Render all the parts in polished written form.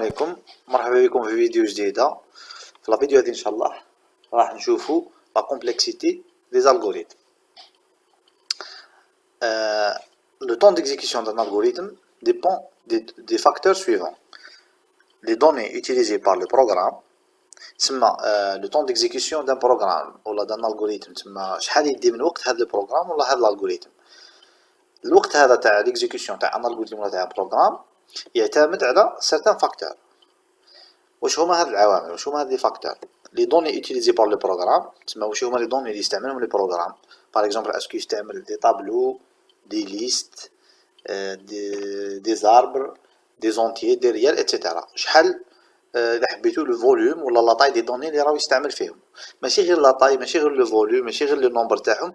عليكم. مرحبا بكم في فيديو جديدة. في الفيديو هذه ان شاء الله راح نشوفوا لا كومبلكسيتي دي الغوريثم. Le temps d'exécution d'un algorithme dépend des facteurs suivants. Les données utilisées par le programme, le temps d'exécution d'un programme ou d'un algorithme, شحال يدي من وقت هذا البروغرام ولا هذا الالغوريثم. الوقت هذا تاع ليكزيكسيون تاع ان الغوريثم ولا تاع بروغرام يعتمد على certains facteurs. واش هما هاد العوامل؟ واش هما هاد لي فاكتور؟ لي دوني يوتيليزي بار لو بروغرام، تسمى واش هما لي دوني اللي يستعملهم لي بروغرام. باغ اكزومبل اسكو يستعمل دي طابلو، دي ليست، دي زاربر، دي زونتيي، دي ريال اتسيتيرا. شحال الا حبيتو لو فوليوم ولا لا طاي دي دوني اللي راهو يستعمل فيهم. ماشي غير لا طاي، ماشي غير لو فوليوم، ماشي غير لو نومبر تاعهم،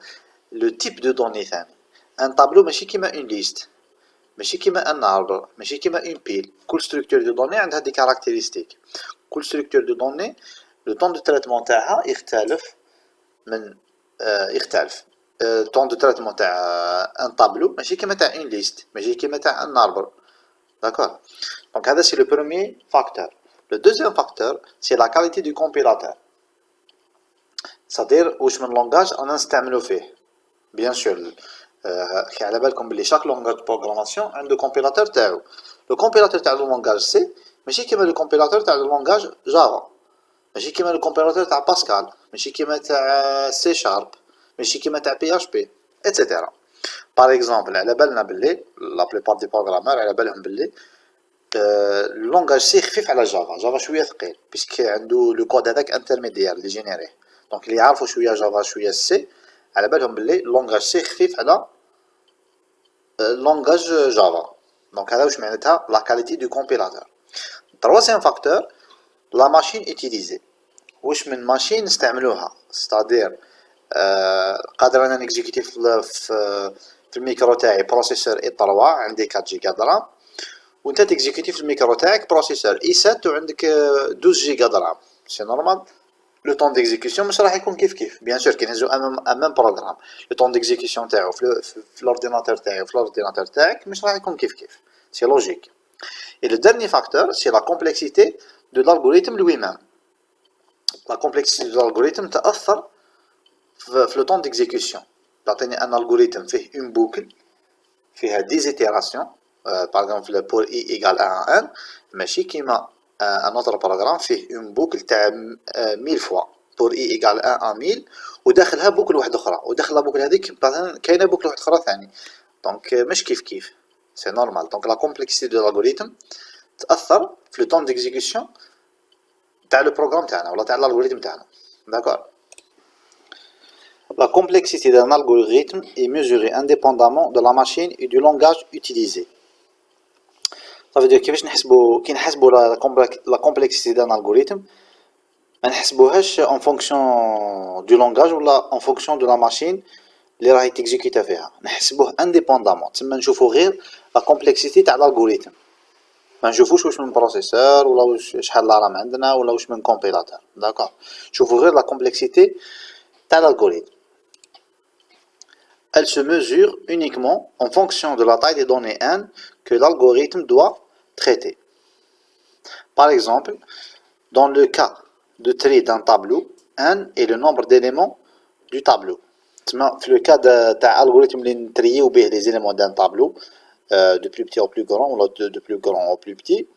لو تيب دو دوني ثاني. ان طابلو ماشي كيما اون ليست، ماشي كيما ان اربر، ماشي كيما اون بيل. كل ستركتور دو دوني عندها دي كاركتيرستيك. كل ستركتور دو دوني لو طون دو تريتمون تاعها يختلف من يختلف. طون دو تريتمون تاع ان طابلو ماشي كيما تاع اون ليست، ماشي كيما تاع ان اربر. داكور. دونك هذا سي لو بروميي فاكتور. لو دوزيام فاكتور سي لا كاليتي دو كومبيلاتور، صدير واش من لونغاج انا نستعملو فيه. بيان سور على بالكم بلي شاك لونغاج بروغراماسيون عنده كومبيلاتور تاعو. لو كومبيلاتور تاع لو لونغاج سي ماشي كيما لو كومبيلاتور تاع لو لونغاج جافا، ماشي كيما لو كومبيلاتور تاع باسكال، ماشي كيما تاع سي شارب، ماشي كيما تاع بي اش بي اتسيتيرا. باغ اكزومبل على بالنا بلي لا بليبار دي بروغرامور على بالهم بلي اللونغاج سي خفيف على جافا. جافا شويه ثقيل باسكو عنده لو كود هذاك انترميديير اللي جينيريه. دونك اللي يعرفوا شويه جافا شويه سي على بالهم بلي اللونغاج سي خفيف على اللونغاج جافا. دونك هذا واش معناتها لا كاليتي دو كومبيلاتور. troisième facteur la machine utilisée. واش من ماشين نستعملوها، ستادير قادر انا نكزيكوتي في الميكرو تاعي بروسيسور اي 3 عندي 4 جيجا درام، وانت تكزيكوتي في الميكرو تاعك بروسيسور اي 7 وعندك 12 جيجا درام. سي نورمال لو طون ديكزيكسيون مش راح يكون كيف بيان سور كي نهزو امام بروغرام لو طون ديكزيكسيون تاعو في الاورديناتور تاعي وفي الاورديناتور تاعك مش راح يكون كيف سي لوجيك. Et le dernier facteur, c'est la complexité de l'algorithme lui-même. La complexité de l'algorithme تأثر في le temps d'exécution. تعطيني un algorithme فيه une boucle فيها 10 itérations, par exemple pour i égale 1 à 1, ماشي كيما un autre programme فيه une boucle تاع 1000 fois pour i égale 1 à 1000 وداخلها بوكل واحدة أخرى، وداخل لا بوكل هذيك مثلا كاينة بوكل واحدة أخرى ثاني. دونك مش كيف سي نورمال. دونك لا كومبلكسيتي دو l'algorithme تأثر في لو طون ديكزيكسيون تاع لو بروغرام تاعنا ولا تاع الالغوريثم تاعنا. داكور. La complexité d'un algorithme est mesurée indépendamment de la machine et du langage utilisé. Ça veut dire كيفاش نحسبوا كي نحسبوا la complexité d'un algorithme ما نحسبوهاش en fonction du langage ولا en fonction de la machine اللي راهي تكزيكوتا فيها. نحسبوه indépendamment، تسمى نشوفوا غير la complexité تاع الالغوريثم، ما نشوفوش واش من بروسيسور ولا واش شحال لا رام عندنا ولا واش من كومبيلاتور. داكور. نشوفوا غير لا كومبلكسيتي تاع الالغوريثم. Elle se mesure uniquement en fonction de la taille des données n que l'algorithme doit traiter. Par exemple, dans le cas de tri d'un tableau, n est le nombre d'éléments du tableau. في le cas تاع الالغوريثم اللي نتريو به les éléments d'un tableau de plus petit au plus grand ou de plus grand au plus petit.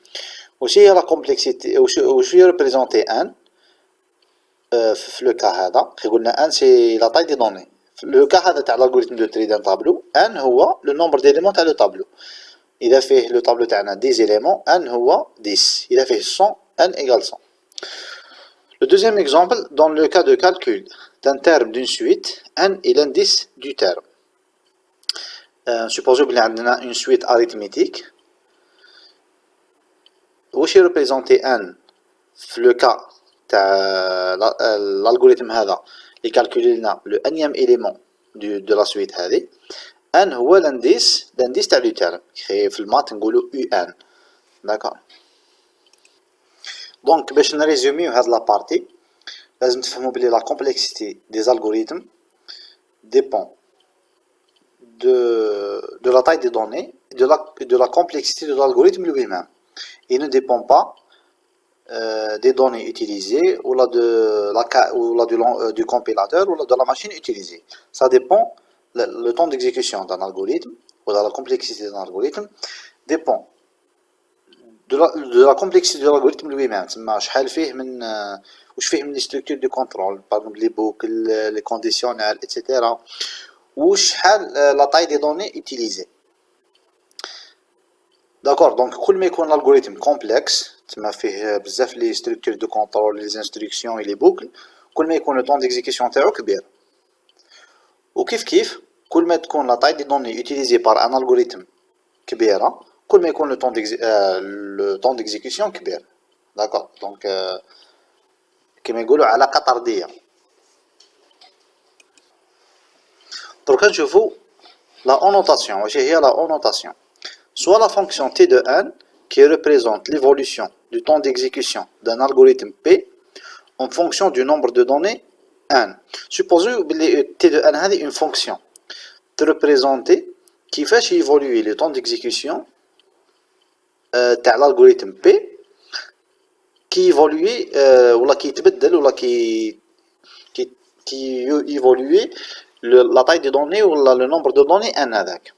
Aussi la complexité واش هي représenter n في le cas هذا كي قلنا n c'est la taille des données. في le cas هذا تاع l'algorithme de tri d'un tableau n هو le nombre d'éléments تاع le tableau. إذا فيه le tableau تاعنا 10 éléments n هو 10. إذا فيه 100 n égale 100. Le deuxième exemple, dans le cas de calcul d'un terme d'une suite, n est l'indice du terme. Supposons que nous avons une suite arithmétique. واش représenter n في le cas تاع l'algorithme هذا اللي calculer لنا le énième élément de la suite هذه. n هو l'indice تاع le terme. في المات نقولوا un. D'accord. Donc باش نريزوميو هاد لا بارتي لازم تفهموا بلي la complexité des algorithmes dépend de la taille des données et de la complexité de l'algorithme lui-même. Il ne dépend pas des données utilisées ou là du compilateur ou là de la machine utilisée. Ça dépend, le temps d'exécution d'un algorithme ou de la complexité d'un algorithme dépend de la complexité de l'algorithme lui-même. شحال فيه من واش فيه من les structures de contrôle, par exemple les boucles, les conditionnels, etc. وشحال la taille des données utilisées. D'accord, donc كل ما يكون l'algorithme complexe تما فيه بزاف les structures de contrôle, les instructions et les boucles, كل ما يكون le temps d'exécution تاعو كبير. وكيف كل ما تكون la taille des données utilisée par un algorithme كبيرة, كل ما يكون le temps d'exécution كبير. D'accord, donc كما يقولوا علاقة طردية. دركا نشوفوا la annotation. واش هي la annotation? Soit la fonction t de n qui représente l'évolution du temps d'exécution d'un algorithme P en fonction du nombre de données n. Supposons que t de n est une fonction de représenter qui fait évoluer le temps d'exécution de l'algorithme P qui évolue ou qui يتبدل ou qui évolue la taille des données ou le nombre de données n هذاك.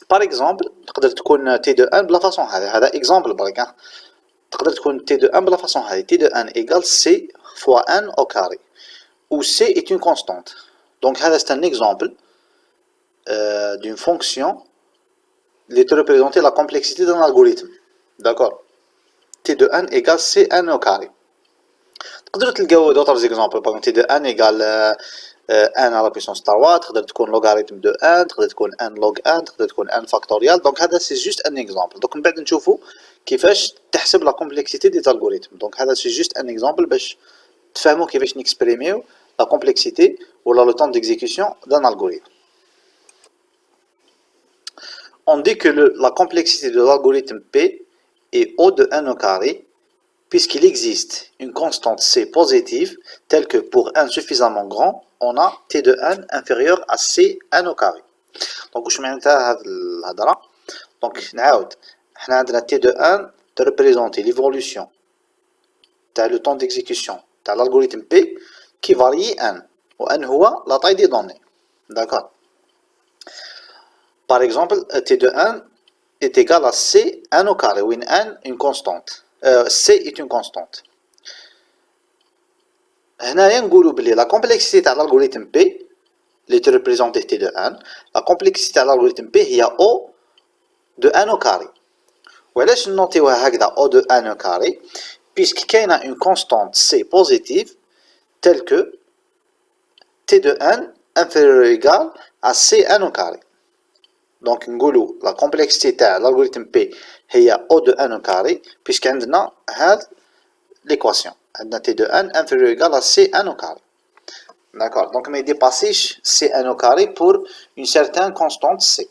Par exemple, تقدر تكون t de n بلا فاصون هذا exemple برك. تقدر تكون t de n بلا فاصون هذه t de n égale c fois n au carré où c est une constante. Donc هذا c'est un exemple d'une fonction qui te représente la complexité d'un algorithme. D'accord, t de n égale c n au carré. تقدروا تلقاو d'autres exemples. Par exemple t de n égale n à la puissance 3, تقدر تكون logarithme de n, تقدر تكون n log n, تقدر تكون n factorial. Donc هذا c'est juste un exemple. Donc من بعد نشوفوا كيفاش تحسب la complexité des algorithmes. Donc هذا c'est juste un exemple باش تفهموا كيفاش نكسبريميو la complexité ou le temps d'exécution d'un algorithme. On dit que la complexité de l'algorithme P est O de n au carré puisqu'il existe une constante C positive telle que pour n suffisamment grand, on a t de n inférieur à c n au carré. Donc واش معناتها هذه الهضره؟ دونك نعاود حنا عندنا t de n de représenter l'évolution تاع le temps d'exécution تاع l'algorithme P qui varie n و n هو la taille des données. D'accord. Par exemple, t de n est égal à c n au carré où n une constante. C est une constante. هنايا نقولوا بلي la complexité تاع l'algorithme P اللي تريبريزونتي t de n, la complexité تاع l'algorithme P هي O de n au carré. وعلاش نوطيوها هكذا O de n au carré? Puisque كاينه une constante C positive telle que t de n inférieur ou égal à c n au carré. Donc نقولوا la complexité تاع l'algorithme P هي O de n au carré puisque عندنا هاد l'équation عندنا t de n inférieur ou égal à c n au carré. D'accord, donc ما يديباسيش c n au carré pour une certaine constante c.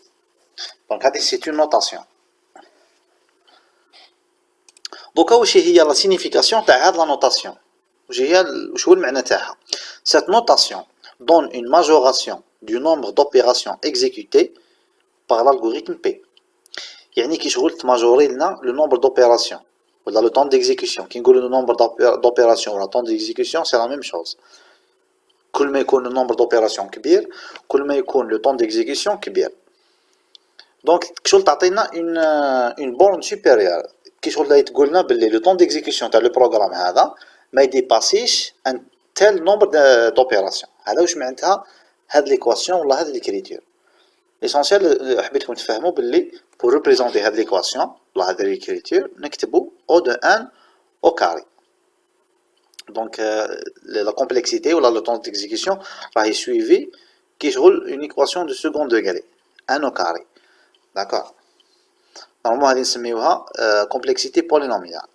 Donc هذه c'est une notation. دوكا واش هي la signification تاع هاد la notation؟ واش هو المعنى تاعها؟ Cette notation donne une majoration du nombre d'opérations exécutées par l'algorithme P. يعني كي شغل تماجوري لنا le nombre d'opérations ولا le temps d'exécution. كي نقولوا le nombre d'opérations ولا le temps d'exécution c'est la même chose. كل ما يكون le nombre d'opérations كبير كل ما يكون le temps d'exécution كبير. Donc كشغل تعطينا une borne supérieure. كي شغل تقول لنا باللي le temps d'exécution تاع le programme هذا ما يديباسيش un tel nombre d'opérations. هذا واش معناتها هاد l'équation ولا هاد l'écriture. L'essentiel حبيتكم تفهموا باللي pour représenter هاد l'équation ولا هاد l'écriture نكتبوا O de n au carré. Donc la complexité ou le temps d'exécution راهي suivi qui joue une équation de second degré n au carré. D'accord. Normalement هذه نسميوها complexité polynomiale.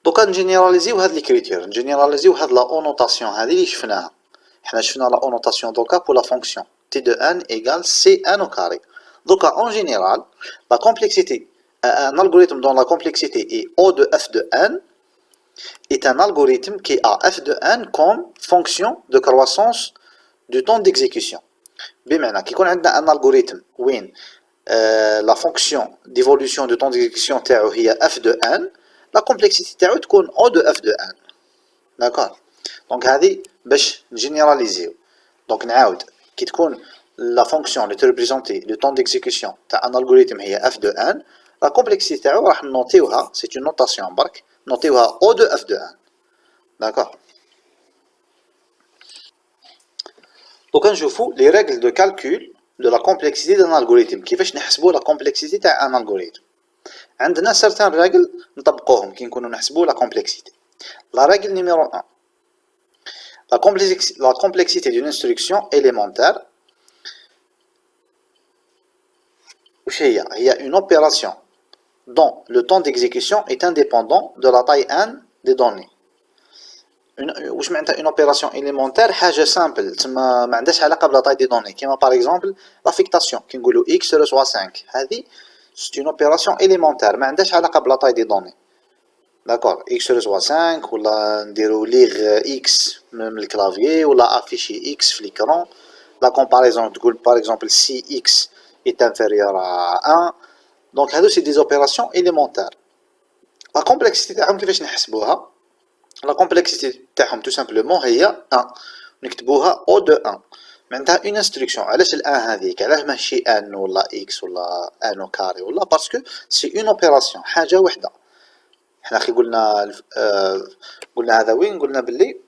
دوكا نجينيراليزيو هاد l'écriture, نجينيراليزيو هاد la annotation هذه اللي شفناها. حنا شفنا la annotation دوكا pour la fonction t de n égale c n au carré. Donc en général, la complexité, un algorithme dont la complexité est O de f de n est un algorithme qui a f de n comme fonction de croissance du temps d'exécution. بمعنى كي يكون عندنا un algorithme وين la fonction d'évolution de temps d'exécution تاعو هي f de n, la complexité تاعو تكون O de f de n. D'accord. Donc هذه باش نجينيراليزيو. Donc نعاود كي تكون la fonction اللي تريبريزونتي le temps d'exécution تاع un algorithme هي f de n, la complexité تاعو راح نوتيوها, c'est une notation برك, نوتيوها O de f de n. D'accord. Donc نشوفوا les règles de calcul de la complexité d'un algorithme. كيفاش نحسبوا la complexité تاع un algorithme. عندنا certaines règles نطبقوهم كي نكونوا نحسبوا la complexité. La règle numéro 1. La complexité d'une instruction élémentaire, il y a une opération dont le temps d'exécution est indépendant de la taille n des données. Une opération élémentaire, حاجة simple, ما عندهاش علاقة بلا taille des données, كما par exemple l'affectation, كي نقولوا x reçoit 5, هذه c'est une opération élémentaire, ما عندهاش علاقة بلا taille des données. D'accord, x reçoit 5 ولا نديرو lire x من الكلافيي ولا afficher x في l'écran. La comparaison تقول par exemple si x est inférieur à 1. Donc هادو c'est des opérations élémentaires. La complexité تاعهم كيفاش نحسبوها؟ La complexité تاعهم tout simplement هي 1. نكتبوها O de 1. معناتها une instruction. علاش ال 1 هذيك؟ علاش ماشي n ولا x ولا n au carré ولا parce que c'est une opération, حاجة وحدة. حنا اخي قلنا هذا وين قلنا باللي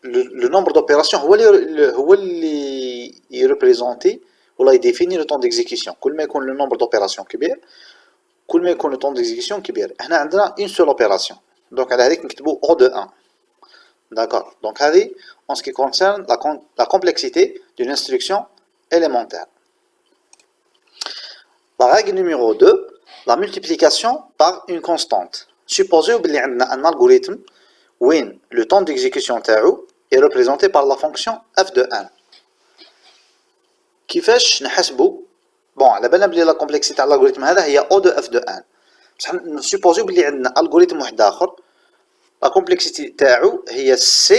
le nombre d'opérations هو اللي يريبريزونتي ولا يديفيني لو طون ديكزيكسيون. كل ما يكون لو نومبر دوبيراسيون كبير كل ما يكون لو طون ديكزيكسيون كبير. هنا عندنا اون سول اوبيراسيون دونك على هذيك نكتبو او دو 1. داكور. دونك هذه en ce qui concerne la complexité d'une instruction élémentaire. La règle numéro 2, la multiplication par une constante. Supposez que nous avons un algorithme où le temps d'exécution est représenté par la fonction f de 1. كيفاش نحسبوا؟ bon على بالنا بلي la complexité تاع l'algorithme هذا هي O de f de 1. بصح نسوبوزيو بلي عندنا algorithme واحد اخر la complexité تاعو هي c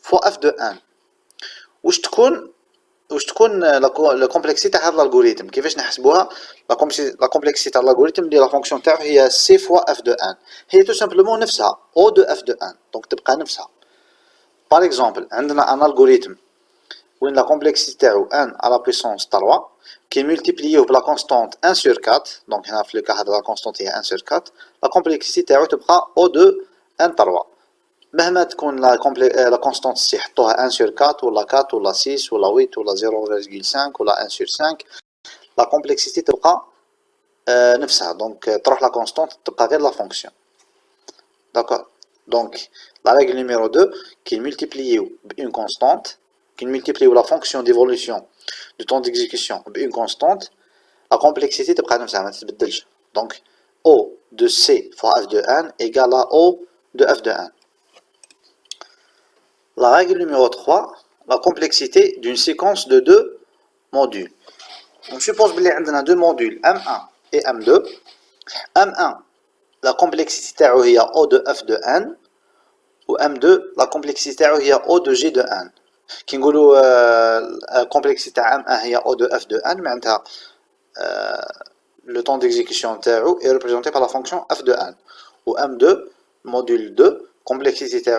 fois f de 1. واش تكون la complexité تاع هذا الالغوريثم؟ كيفاش نحسبوها؟ la complexité تاع الالغوريثم اللي la fonction تاعو هي c fois f de 1 هي tout simplement نفسها O de f de 1. donc تبقى نفسها. par exemple عندنا un algorithme où la complexité تاعو n à la puissance 3 qui est multiplié par la constante 1 sur 4. donc هنا في le cas de la constante هي 1 sur 4. la complexité تاعو تبقى O de n 3. مهما تكون لا كونستانت يحطوها 1 sur 4 ولا 4 ولا 6 ولا 8 ولا 0.5 ولا 1 sur 5 لا كومبلكسيتي تبقى نفسها. دونك تروح لا كونستانت تبقى غير لا فونكسيون. داكور. دونك لا رègle numéro 2 كي نملتيبليو بون كونستانت كي نملتيبليو لا فونكسيون ديفولوسيون دو طون ديكزيكسيون بون كونستانت لا كومبلكسيتي تبقى نفسها ما تتبدلش. دونك O de C fois f de 1 égale à O de f de 1. La règle numéro 3, la complexité d'une séquence de deux modules. On suppose qu'il y a deux modules, M1 et M2. M1, la complexité est O de F de N, ou M2, la complexité est O de G de N. Qui nous dit la complexité M1 est O de F de N, mais le temps d'exécution est représenté par la fonction F de N. Ou M2, module 2, complexité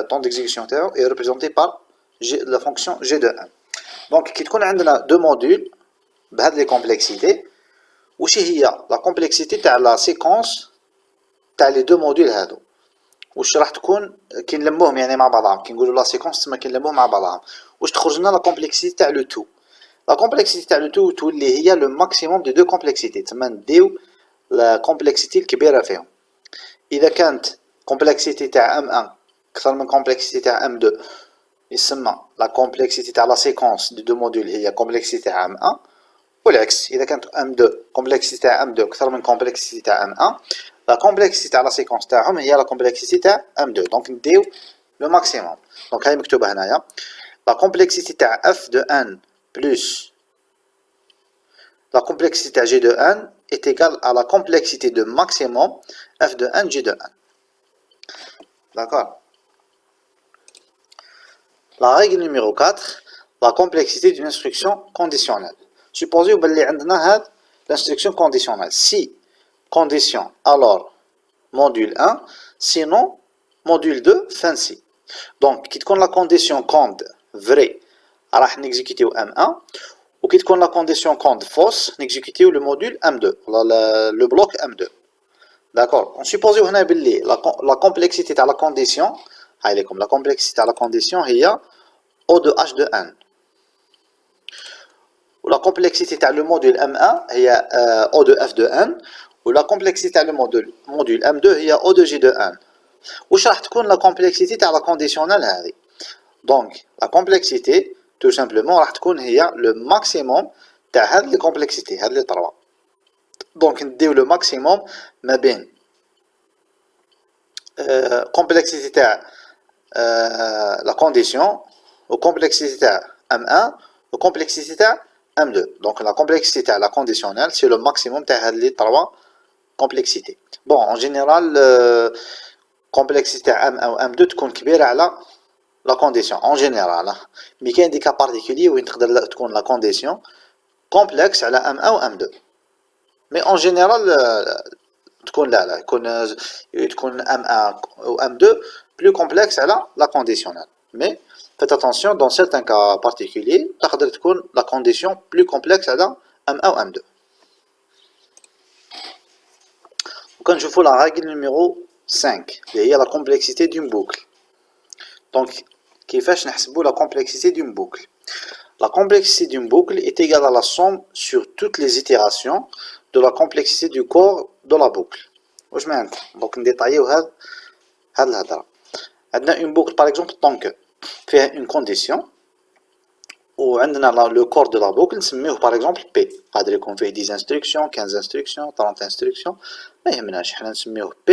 temps d'exécution est représenté par la fonction g de 1. Donc كي تكون عندنا deux modules بهذه les complexités وش هي la complexité تاع la séquence تاع les deux modules هادو وش راح تكون كي نلموهم يعني مع بعضهم كي نقولوا la séquence تما كي نلموهم مع بعضهم وش تخرج لنا la complexité تاع le tout. La complexité تاع le tout تولي هي le maximum de deux complexités تما نديو la complexité الكبيرة فيهم. إذا كانت complexité تاع M1 أكثر من complexité تاع M2 يسمى la complexité تاع la séquence de deux modules هي complexité تاع M1 والعكس إذا كانت M2 complexité تاع M2 أكثر من complexité تاع M1 la complexité تاع la séquence تاعهم هي la complexité تاع M2. donc نديو le maximum. donc هاي مكتوبة هنايا la complexité تاع F de N plus la complexité تاع G de N est égale à la complexité de maximum F de N G de N. D'accord. La règle numéro 4, la complexité d'une instruction conditionnelle. supposons بلي عندنا هاد l'instruction conditionnelle. Si condition, alors module 1, sinon module 2 fancy. Donc qui تكون la condition cond vrai راح نexécuter M1 ou qui تكون la condition cond fausse نexécuter le module M2 le bloc M2. D'accord. On suppose هنا باللي la complexité تاع la condition هاي لكم la complexité تاع la condition هي O de H de N. Ou la complexité تاع le module M1 هي O de F de N. Ou la complexité تاع le module M2 هي O de J de N. واش راح تكون la complexité تاع la conditionnelle هذه. Donc la complexité tout simplement راح تكون هي le maximum تاع هاد les complexités هاد les trois. Donc نديو le maximum ما بين complexité تاع la condition ou complexité تاع M1 ou complexité تاع M2. Donc la complexité تاع la conditionnelle c'est le maximum تاع هاد les trois complexités. Bon en général complexité تاع M1 ou M2 تكون كبيرة على la condition en général. Mais كاين دي cas particuliers وين تقدر تكون la condition complexe على M1 ou M2. Mais en général تكون لا تكون M1 ou M2 plus complexe على la conditionnelle. Mais faites attention dans certains cas particuliers تقدر تكون la condition plus complexe على M1 ou M2. Quand je fais la règle numéro 5 اللي هي la complexité d'une boucle. Donc كيفاش نحسبوا la complexité d'une boucle. La complexité d'une boucle est égale à la somme sur toutes les itérations de la complexité du corps de la boucle. واش معناتها دونك نديطايو هاد الهضره. عندنا une boucle par exemple tant que فيها une condition وعندنا le corps de la boucle نسميوه par exemple P. قادر يكون فيه 10 instructions 15 instructions 30 instructions ما يهمناش حنا نسميوه P.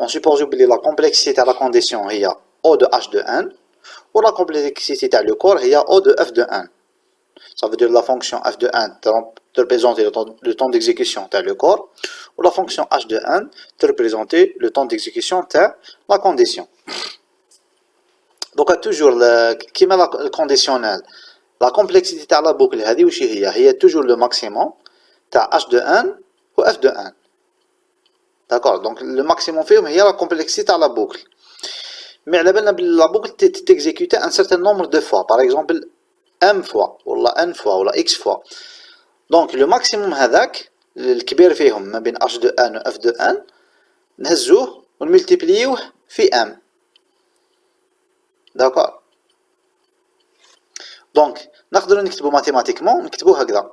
On suppose بلي la complexité تاع la condition هي O de H de N ou la complexité تاع le corps هي O de F de N. Ça veut dire la fonction f de n te représenter le temps d'exécution de le corps, ou la fonction h de n te représenter le temps d'exécution de la condition. Donc toujours qui met le conditionnel, la complexité de la boucle هي toujours le maximum de h de n ou f de n. D'accord, donc le maximum fait هي la complexité de la boucle. Mais la boucle t'exécute un certain nombre de fois, par exemple m fois ولا n fois ولا x fois. Donc le maximum هذاك الكبير فيهم ما بين h de n و f de n نهزوه ونملتيبليوه في m. D'accord. Donc نقدروا نكتبوا ماتيماتيكمون نكتبوه هكذا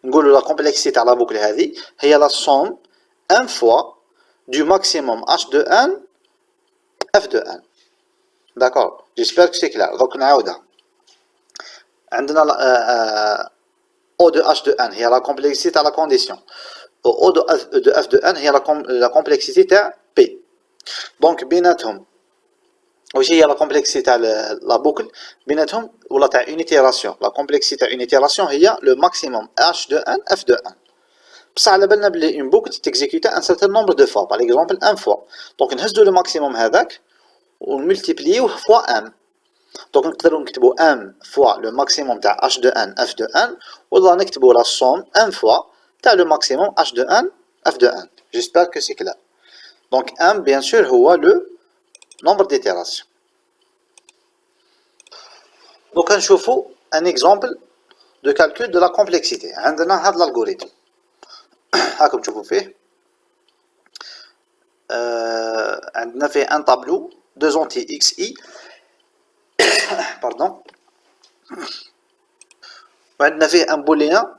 نقولوا la complexité تاع la boucle هذه هي la somme m fois du maximum h de n f de n. D'accord. J'espère que c'est clair. Donc نعاودها. عندنا O de H de N هي la complexité تاع la condition. O de F de N هي la complexité تاع P. Donc بيناتهم واش هي la complexité تاع la boucle بيناتهم ولا تاع une itération. La complexité تاع une itération هي le maximum H de N F de N. بصح على بالنا بلي une boucle تexécute un certain nombre de fois, par exemple n fois. Donc نهزو le maximum هذاك ونملتيبليوه fois m. Donc نقدروا نكتبوا m fois le maximum تاع h de n f de n ولا نكتبوا la somme m fois تاع le maximum h de n f de n. J'espère que c'est clair. Donc m bien sûr هو le nombre d'itérations. Donc نشوفوا un exemple de calcul de la complexité. عندنا هذا l'algorithme. هاكم تشوفوا فيه عندنا فيه un tableau 2 anti xi pardon وعندنا فيه ان بوليان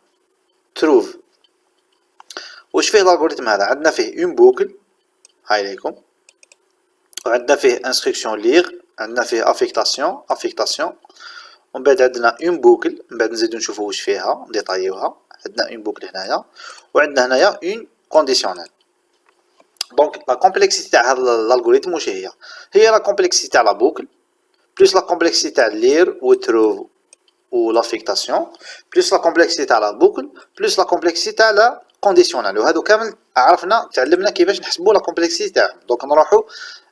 تروف. واش فيه الالغوريثم هذا؟ عندنا فيه اون بوكل هاي ليكم وعندنا فيه انستركسيون ليغ عندنا فيه افيكتاسيون ومن بعد عندنا اون بوكل من بعد نزيدو نشوفو واش فيها نديطايوها. عندنا اون بوكل هنايا وعندنا هنايا اون كونديسيونيل. دونك لا كومبلكسيتي تاع هذا الالغوريثم واش هي لا كومبلكسيتي تاع لا بوكل plus la complexité تاع لير و تروف و لافيكتاسيون plus la complexité تاع لا بوكل plus la complexité تاع لا كونديسيونال. وهادو كامل عرفنا تعلمنا كيفاش نحسبوا لا كومبلكسيتي تاعهم. دونك نروحوا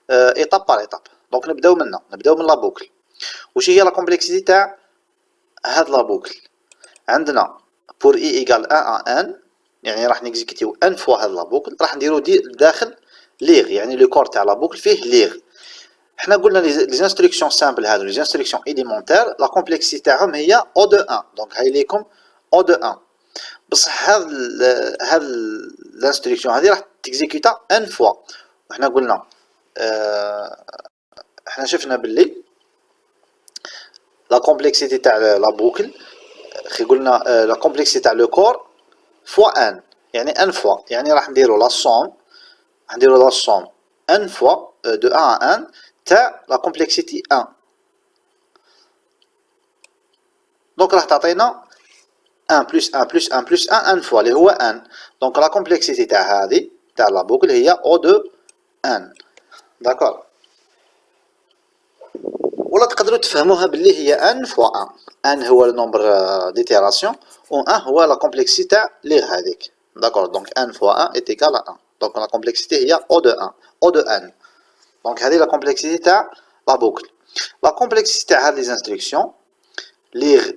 ايطاب بار ايطاب. دونك نبداو من لا بوكل. واش هي لا كومبلكسيتي تاع هاد لا بوكل؟ عندنا pour i égale 1 à n يعني راح نكزيكيتيو ان فوا هاد لا بوكل راح نديرو داخل ليغ يعني لو كور تاع لا بوكل فيه ليغ. حنا قلنا لي انستركسيون سامبل هادو لي انستركسيون إليمونتير لا كومبلكسيتي تاعهم هي او دو 1 دونك هاي ليكم او دو 1 بصح هاد الانستركسيون هادي راح تكزيكوتا ان فوا. وحنا قلنا حنا شفنا باللي لا كومبلكسيتي تاع لا بوكل خي قلنا لا كومبلكسيتي تاع لو كور فوا ان يعني ان فوا يعني راح نديرو لا صوم ان فوا دو 1 à 1 تاع لا كومبلكسيتي 1 دونك راح تعطينا 1 بلس 1 بلس 1 بلس 1 ان فوا اللي هو ان دونك لا كومبلكسيتي تاع هذه تاع لا بوكل هي او دو ان داكور. ولا تقدروا تفهموها باللي هي ان فوا ان ان هو النومبر ديتيراسيون و ان هو لا كومبلكسيتي تاع ليغ هذيك داكور. دونك ان فوا ان est égal à 1 دونك لا كومبلكسيتي هي او دو 1 او دو ان دونك هذه لا كومبلكسيتي تاع لا بوكل. لا كومبلكسيتي تاع هاد لي انستركسيون ليغ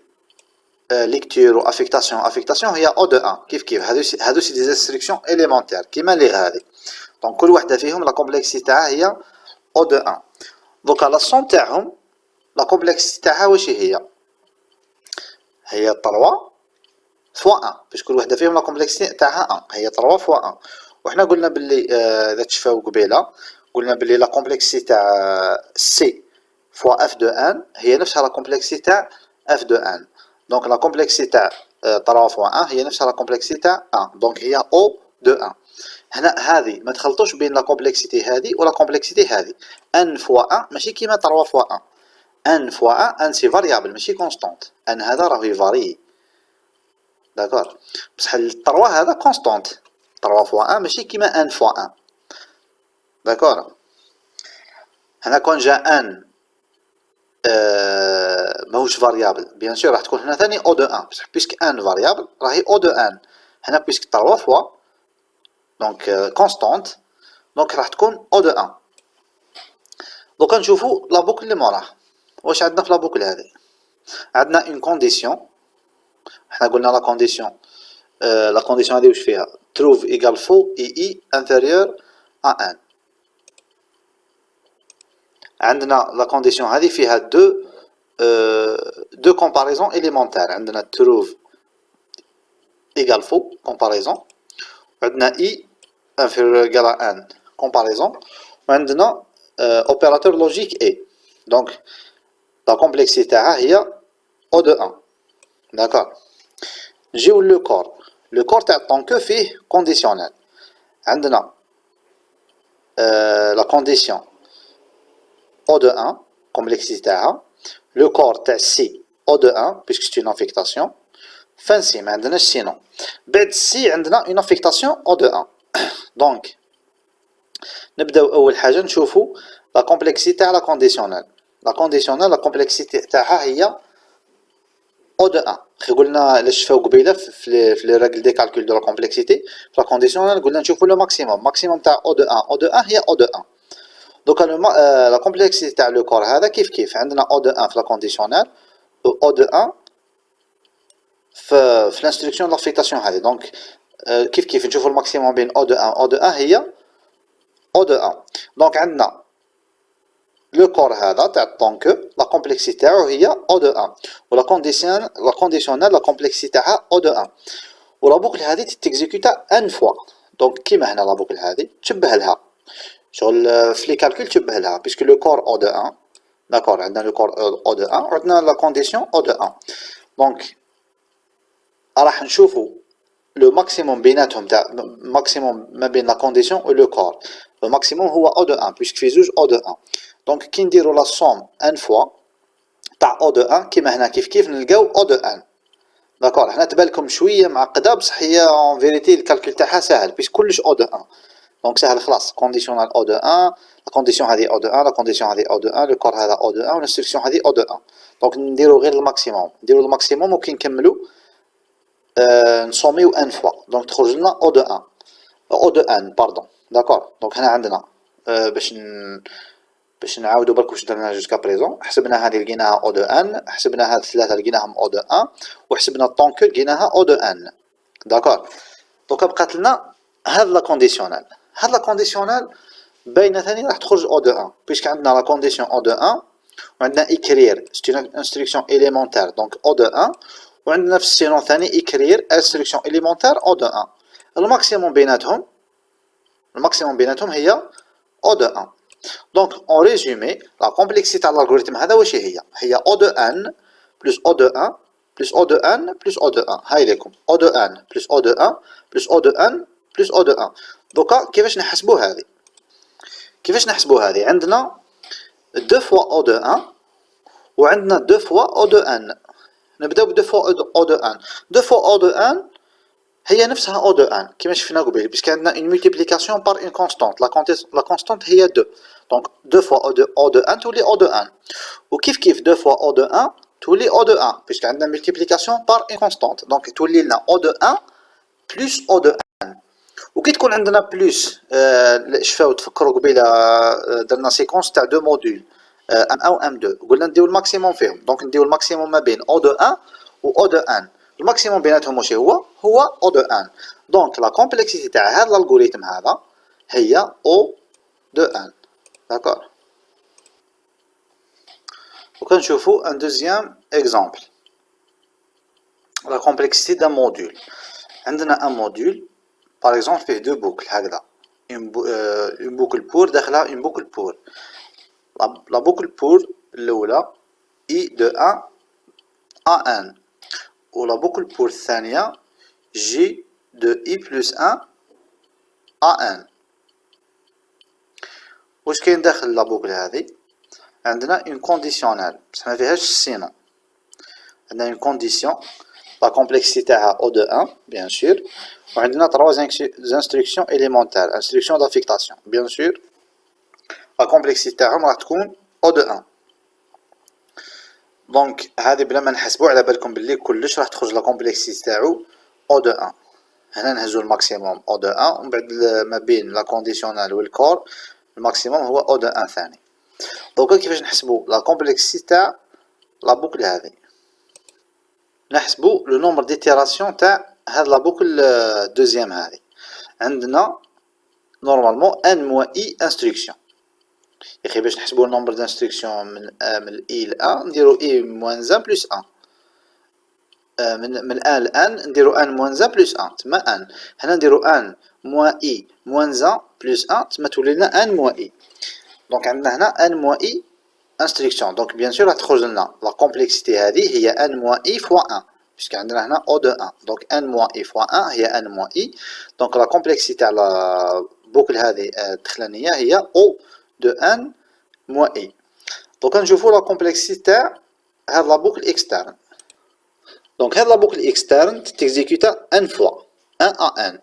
ليكتور و افيكتاسيون هي او دو 1 كيف هادو سي دي انستركسيون اليمونتير كيما ليغ هذه دونك كل وحده فيهم لا كومبلكسيتي تاعها هي او دو 1. دوكا لا صوم تاعهم لا كومبلكسيتي تاعها واش هي 3 فوا 1 باش كل وحده فيهم لا كومبلكسيتي تاعها 1 هي 3 فوا 1. وحنا قلنا باللي اذا تشفاو قبيله قلنا باللي لا كومبلكسيتي تاع سي فوا اف دو ان هي نفسها لا كومبلكسيتي تاع اف دو ان دونك لا كومبلكسيتي تاع 3 فوا 1 هي نفسها لا كومبلكسيتي تاع 1 دونك هي او دو 1. هنا هذه ما تخلطوش بين لا كومبلكسيتي هذه ولا كومبلكسيتي هذه ان فوا 1 ماشي كيما 3 فوا 1 ان فوا 1 ان سي فاريابل ماشي كونستونت ان هذا راه يفاري داكور بصح 3 هذا كونستونت 3 فوا 1 ماشي كيما ان فوا 1 داكور. هنا كون جا ان ماهوش فاريابل بيان سور راح تكون هنا ثاني او دو 1 بصح بيسك ان فاريابل راهي او دو ان هنا بيسك 3 فوا دونك كونستونت دونك راح تكون او دو 1. دوكا نشوفو لا بوكل اللي موراه واش عندنا في لا بوكل هذه. عندنا اون كونديسيون حنا قلنا لا كونديسيون هذه واش فيها تروف ايغال فو اي انفيريور ا ان. عندنا لا كونديسيون هذه فيها دو كومباريزون اليمونتير عندنا تروف ايغال فو كومباريزون عندنا اي انفيريور ايغال ا ان كومباريزون وعندنا اوبيراتور لوجيك اي دونك لا كومبلكسيتي تاعها هي او دو 1 داكور. نجيو لو كور تاع طونكو فيه كونديسيونيل عندنا لا كونديسيون او دو 1 كومبلكسيتي تاعها لو كور تاع سي او دو 1 بيسك سي اون افيكتاسيون فان سي ما عندناش سينون بعد سي عندنا اون افيكتاسيون او دو 1 دونك نبداو اول حاجه نشوفو لا كومبلكسيتي تاع لا كونديسيونيل لا كومبلكسيتي تاعها هي او دو 1 خي قلنا علاش شفاو قبيله في لي ريغل دي كالكول دو لا كومبلكسيتي في لا كونديسيونيل قلنا نشوفو لو ماكسيموم تاع او دو 1 هي او دو 1 دوكا لا كومبلكسيتي تاع لو كور هذا كيف عندنا او دو 1 في لا كونديسيونيل و او دو 1 في لانستركسيون لافيكتاسيون هذه دونك كيف نشوفو الماكسيموم بين او دو 1 هي او دو 1 دونك عندنا لو كور هذا تاع طونكو لا كومبلكسيتي تاعو هي او دو 1 و لا كونديسيونيل لا كومبلكسيتي تاعها او دو 1 و لا بوكل هذه تتيكزيكوتا ان فوا دونك كيما هنا لا بوكل هذه تشبه لها شغل في لي كالكول تشبه لها بيسكو لو كور او دو 1 داكور عندنا لو كور او دو 1 وعندنا لا كونديسيون او دو 1 دونك راح نشوفو لو ماكسيموم بيناتهم تاع ماكسيموم ما بين لا كونديسيون و لو كور لو ماكسيموم هو او دو 1 بيسك في زوج او دو 1 دونك كي نديرو لا صوم ان فوا تاع او دو 1 كيما هنا كيف نلقاو او دو 1 داكور. حنا تبالكم شويه معقده بصح هي اون فيريتي الكالكول تاعها ساهل بيسك كلش او دو 1 دونك ساهل خلاص كونديسيونال او دو 1 لا كونديسيون هذه او دو 1 لا كونديسيون هذه او دو 1 لو كور هذا او دو 1 والانستركسيون هذه او دو 1 دونك نديرو غير الماكسيموم وكي نكملو نصوميو ان فوا دونك تخرج لنا او دو 1 او دو ان باردون داكور. دونك هنا عندنا باش باش نعاودو برك واش درنا جوسكا بريزون. حسبنا هذه لقيناها او دو ان، حسبنا هاد ثلاثه لقيناهم او دو ان، وحسبنا الطون كو لقيناها او دو ان. داكور. دوكا بقات لنا هاد لا كونديسيونال. هاد لا كونديسيونال باينه ثاني راح تخرج او دو ان، بيسك عندنا لا كونديسيون او دو ان، وعندنا اكرير سي اون انستركسيون اليمونتير دونك او دو ان، وعندنا في السينون ثاني اكرير انستركسيون اليمونتير او دو ان. الماكسيموم بيناتهم، الماكسيموم بيناتهم هي او دو ان. دونك اون ريزومي لا كومبلكسيتي تاع الالغوريثم هذا واش هي او دو ان بلس او دو ان بلس او دو ان بلس او دو ان. هاي لكم او دو ان بلس او دو ان بلس او دو ان بلس او دو ان. دوكا كيفاش نحسبوا هذه؟ كيفاش نحسبوا هذه؟ عندنا دو فوا او دو ان وعندنا دو فوا او دو ان. نبداو بدو فوا او دو ان. دو فوا او دو ان هي نفسها او دو ان كيما شفنا قبيل، باسكو عندنا اون مولتيبليكاسيون بار اون كونستانت. لا كونستانت هي دو، دونك دو فوا او دو ان تولي او دو ان، وكيف كيف دو فوا او دو ان تولي او دو ان، باسكو عندنا مولتيبليكاسيون بار اون كونستانت، دونك تولي لنا او دو ان بلس او دو ان. وكي تكون عندنا بلس شفاو تفكروا قبيله درنا سيكونس تاع دو موديل ام 1 و ام 2، قلنا نديو الماكسيموم فيهم، دونك نديو الماكسيموم ما بين او دو ان و او دو ان. الماكسيموم بيناتهم واش هو او دو ان. دونك لا كومبلكسيتي تاع هذا الالغوريثم هذا هي او دو ان. داكور. وكنشوفوا ان دوزيام اكزامبل لا كومبلكسيتي دان موديل. عندنا ان موديل باغ اكزومبل فيه دو بوكل هكذا، اون بوكل بور داخلها اون بوكل بور. لا بوكل بور الاولى اي دو ان ا ان، ولا بوكل بور الثانيه جي دو اي بلس ان ا ان. واش كاين داخل لا بوكل هذه؟ عندنا اون كونديسيونال بصح ما فيهاش السينون. عندنا اون كونديسيون لا كومبلكسيتي تاعها او دو ان بيان سور، وعندنا تروا انستركسيون اليمونتير انستركسيون دافيكتاسيون بيان سور. لا كومبلكسيتي تاعهم راح تكون او دو ان. دونك هذه بلا ما نحسبوا على بالكم باللي كلش راح تخرج لا كومبلكسيتي تاعو او دو ان. هنا نهزو الماكسيموم او دو ان، ومن بعد ما بين لا كونديسيونال والكور الماكسيموم هو او دو ان ثاني. دوكا كيفاش نحسبوا لا كومبلكسيتي تاع لا بوكل هذه؟ نحسبوا لو نومبر ديتيراسيون تاع هاد لا بوكل دوزيام هذه. عندنا نورمالمون ان موا اي انستركسيون. يا اخي باش نحسبوا النومبر دانستركسيون من اي ل ان نديرو اي موان ان بلس ان. من ان ل ان نديرو ان موان ان بلس ان تما ان. هنا نديرو ان موان اي موان ان بلس ان تما تولي لنا ان موان اي. دونك عندنا هنا ان موان اي انستركسيون. دونك بيان سور راح تخرج لنا لا كومبلكسيتي هذه هي ان موان اي فوا ان، باسكو عندنا هنا او دو ان. دونك ان موان اي فوا ان هي ان موان اي. دونك لا كومبلكسيتي تاع لا بوكل هذه الدخلانيه هي او دو ان موان اي. دوكا نشوفو لا كومبلكسيتي تاع هاد لا بوكل اكسترن. دونك هاد لا بوكل اكسترن تيكزيكوتا ان فوا ان ا ان،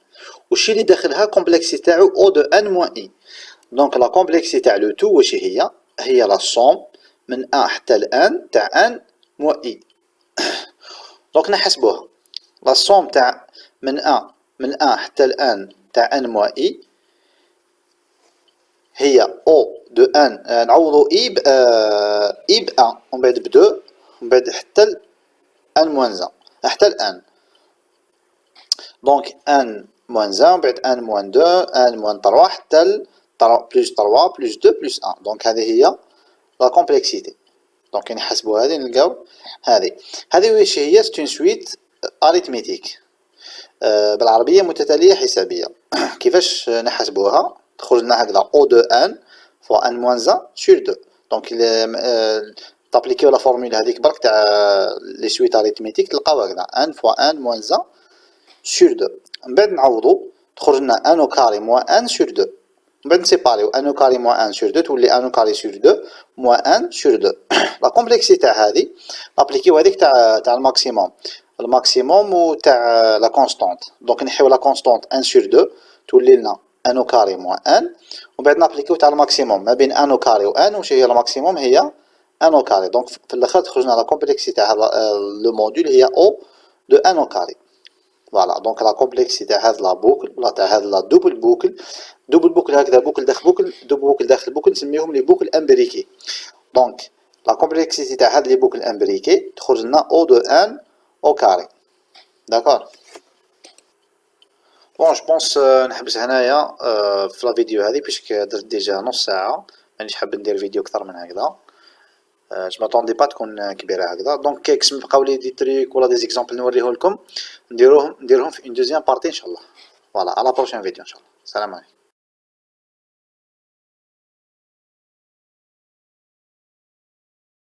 والشي اللي داخلها كومبلكسيتي تاعو او دو ان موان اي. دونك لا كومبلكسيتي تاع لو تو واش هي لا صوم من ان حتى لان تاع ان موان اي. دونك نحسبوها لا صوم تاع من ان حتى لان تاع ان موان اي هي او دو ان. نعوضو اي ب اي ب ان ومن بعد ب 2 ومن بعد حتى ان موان ان حتى الان. دونك ان موان ان بعد ان موان 2 ان موان 3 حتى بلس 3 بلس 2 بلس 1. دونك هذه هي لا كومبلكسيتي. دونك نحسبوا هذه نلقاو هذه واش هي ستون سويت اريثميتيك بالعربيه متتاليه حسابيه. كيفاش نحسبوها؟ تخرج لنا هكذا او دو ان فوا ان موان 1 سور 2. دونك تابليكيو لا فورمول هذيك برك تاع لي سويت اريثميتيك تلقاو هكذا ان فوا ان موان 1 سور 2. من بعد نعوضو تخرج لنا ان او كاري موان ان سور 2. من بعد نسيباريو ان او كاري موان ان سور 2 تولي ان او كاري سور 2 موان ان سور 2. لا كومبلكسيتي تاع هذه نابليكيو هذيك تاع الماكسيموم وتاع لا كونستانت. دونك نحيو لا كونستانت ان سور 2 تولي لنا ان او كاري موان ان، ومن بعد نابليكيو تاع الماكسيموم ما بين ان او كاري و ان واش هي الماكسيموم هي ان او كاري. دونك في الاخر تخرج لنا لا كومبلكسيتي تاع لو موديل هي او دو ان او كاري. فوالا دونك لا كومبلكسيتي تاع هاد لا بوكل ولا تاع هاد لا دوبل بوكل، دوبل بوكل هكذا بوكل داخل بوكل، دوبل بوكل داخل بوكل نسميهم لي بوكل امبريكي. دونك لا كومبلكسيتي تاع هاد لي بوكل امبريكي تخرج لنا او دو ان او كاري. داكور. بون جو بونس نحبس هنايا في لا فيديو هذه بيسك درت ديجا نص ساعه، مانيش حاب ندير فيديو اكثر من هكذا. جو ماتوندي با تكون كبيره هكذا. دونك كيكس بقاو لي دي تريك ولا دي زيكزامبل نوريه لكم، نديرهم في اون دوزيام بارتي ان شاء الله. فوالا على بروشين فيديو ان شاء الله. السلام عليكم.